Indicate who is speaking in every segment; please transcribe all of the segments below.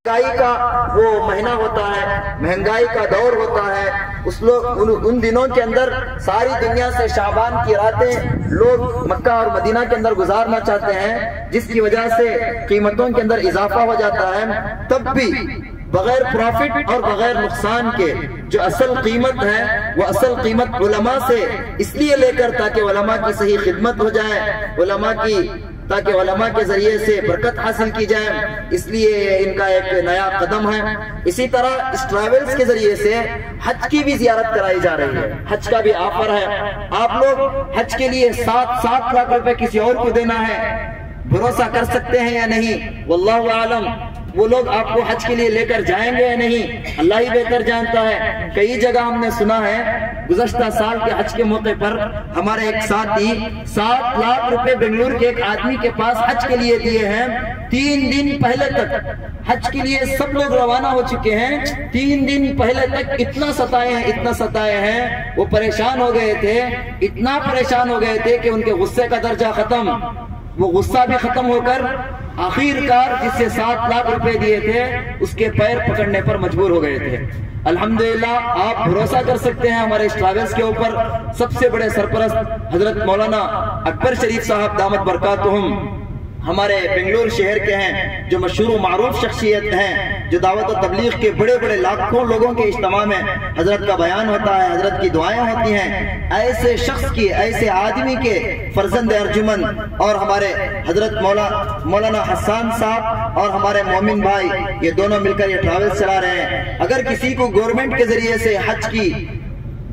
Speaker 1: महंगाई का वो महीना होता है, महंगाई का दौर होता है। उन दिनों के अंदर सारी दुनिया से शाबान की रातें लोग मक्का और मदीना के अंदर गुजारना चाहते हैं, जिसकी वजह से कीमतों के अंदर इजाफा हो जाता है। तब भी बगैर प्रॉफिट और बगैर नुकसान के जो असल कीमत है वो असल कीमत उलमा से इसलिए लेकर ताकि उलमा की सही खिदमत हो जाए, ताकि उलमा के जरिए से बरकत हासिल की जाए, इसलिए इनका एक नया कदम है। इसी तरह इस ट्रैवल्स के जरिए से हज की भी जियारत कराई जा रही है, हज का भी ऑफर है। आप लोग हज के लिए 7 लाख रुपए किसी और को देना है, भरोसा कर सकते हैं या नहीं, वल्लाहु आलम। वो लोग आपको हज के लिए लेकर जाएंगे या नहीं, अल्लाह ही बेहतर जानता है। कई जगह हमने सुना है, गुज़श्ता साल के हज के मौके पर हमारे एक साथी 7 लाख रुपए बेंगलुरु के एक आदमी के पास हज के लिए दिए हैं। 3 दिन पहले तक हज के लिए सब लोग रवाना हो चुके हैं, 3 दिन पहले तक इतना सताए हैं, वो परेशान हो गए थे, इतना परेशान हो गए थे कि उनके गुस्से का दर्जा खत्म, वो गुस्सा भी खत्म होकर आखिरकार जिससे 7 लाख रुपए दिए थे उसके पैर पकड़ने पर मजबूर हो गए थे। अल्हम्दुलिल्लाह आप भरोसा कर सकते हैं हमारे इस ट्रैवल्स के ऊपर। सबसे बड़े सरपरस्त हजरत मौलाना अकबर शरीफ साहब दामत बरकातुहुम हमारे बेंगलुरु शहर के हैं, जो मशहूर मारूफ शख्सियत हैं, जो दावत और तबलीग के बड़े बड़े लाखों लोगों के इज्तिमा में हजरत का बयान होता है, हजरत की दुआएं होती हैं। ऐसे शख्स की, ऐसे आदमी के फर्जंद अर्जुमन और हमारे हजरत मौलाना हसन साहब और हमारे मोमिन भाई, ये दोनों मिलकर ये ट्रैवल्स चला रहे हैं। अगर किसी को गवर्नमेंट के जरिए से हज की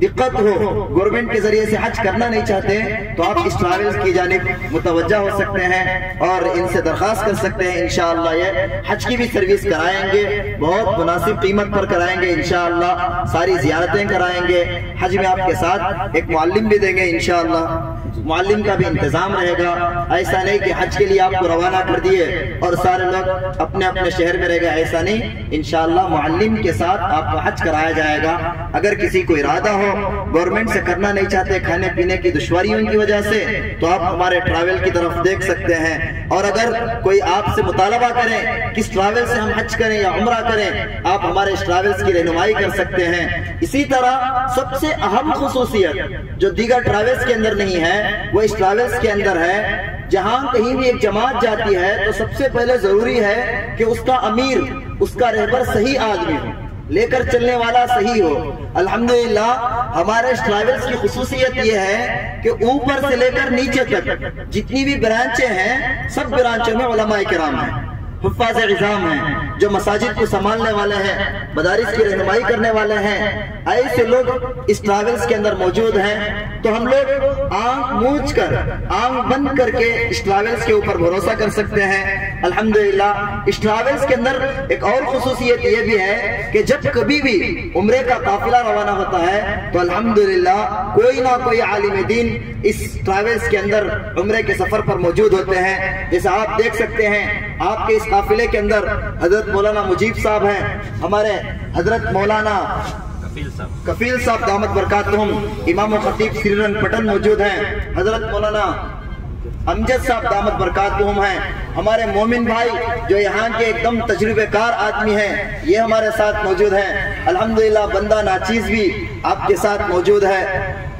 Speaker 1: दिक्कत हो, गवर्नमेंट के जरिए से हज करना नहीं चाहते, तो आप इस ट्रैवल्स की जानिब मुतवज्जा हो सकते हैं और इनसे दरखास्त कर सकते हैं। इंशाअल्लाह ये हज की भी सर्विस कराएंगे, बहुत मुनासिब कीमत पर कराएंगे इंशाअल्लाह, सारी जियारतें कराएंगे। हज में आपके साथ एक मुअल्लिम भी देंगे इंशाअल्लाह, मुअल्लिम का भी इंतजाम रहेगा। ऐसा नहीं कि हज के लिए आपको रवाना कर दिए और सारे लोग अपने अपने शहर में रह गए, ऐसा नहीं। इंशाअल्लाह मुअल्लिम के साथ आपको हज कराया जाएगा। अगर किसी को इरादा हो, गवर्नमेंट से करना नहीं चाहते खाने पीने की दुश्वारियों की वजह से, तो आप हमारे ट्रैवल की तरफ देख सकते हैं। और अगर कोई आपसे मुतालबा करे किस ट्रैवल से हम हज करें या उम्रा करें, आप हमारे इस ट्रैवल्स की रहनुमाई कर सकते हैं। इसी तरह सबसे अहम खुसूसियत जो दीगर ट्रैवल्स के अंदर नहीं है, वो इस ट्रैवल्स के अंदर है। जहां कहीं भी एक जमात जाती है तो सबसे पहले जरूरी है कि उसका अमीर, उसका रहबर सही आदमी हो, लेकर चलने वाला सही हो। अल्हम्दुलिल्लाह हमारे ट्रैवल्स की खुसूसियत यह है कि ऊपर से लेकर नीचे तक जितनी भी ब्रांचें हैं, सब ब्रांचों में उलमाए किराम हैं, हुफ्फाज़ इज़ाम हैं, जो मसाजिद को संभालने वाले हैं, मदारिस की रहनुमाई करने वाले हैं। ऐसे लोग इस ट्रैवल्स के अंदर मौजूद हैं। तो हम लोग आंख मूंझ कर, आंख बंद करके इस ट्रैवल्स के ऊपर भरोसा कर सकते हैं। अल्हम्दुलिल्लाह इस ट्रैवल्स के अंदर एक और खुसूसियत ये भी है कि जब कभी भी उम्रे का काफिला रवाना होता है तो अल्हम्दुलिल्लाह कोई ना कोई आलिम दीन इस ट्रैवल्स के अंदर उम्रे के सफर पर मौजूद होते हैं। जैसे आप देख सकते हैं, आपके इस काफिले के अंदर हजरत मौलाना मुजीब साहब हैं, हमारे हजरत मौलाना कफील साहब दामत बरकातुहुम, इमाम खतीब श्रीरंगपटन मौजूद हैं, हजरत मौलाना अमजद साहब दामत बरकातुहुम हैं, हमारे मोमिन भाई जो यहाँ के एकदम तजुर्बेकार आदमी हैं, ये हमारे साथ मौजूद हैं। अल्हम्दुलिल्लाह बंदा नाचीज भी आपके साथ मौजूद है।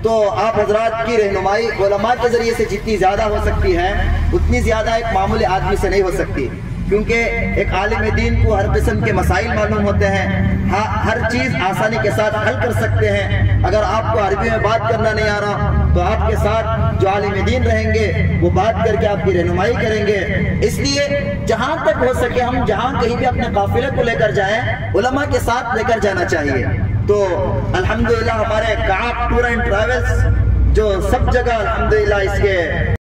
Speaker 1: तो आप हजरात की रहनुमाई उलमा के जरिए से जितनी ज्यादा हो सकती है, उतनी ज्यादा एक मामूली आदमी से नहीं हो सकती, क्योंकि एक आलिम दीन को हर किस्म के मसाइल मालूम होते हैं, हर चीज आसानी के साथ हल कर सकते हैं। अगर आपको अरबी में बात करना नहीं आ रहा तो आपके साथ जो आलिम दीन रहेंगे वो बात करके आपकी रहनुमाई करेंगे। इसलिए जहां तक हो सके हम जहां कहीं भी अपने काफिले को लेकर जाएं, उलमा के साथ लेकर जाना चाहिए। तो अल्हम्दुलिल्लाह हमारे काब टूर एंड ट्रैवल्स जो सब जगह अल्हम्दुलिल्लाह इसके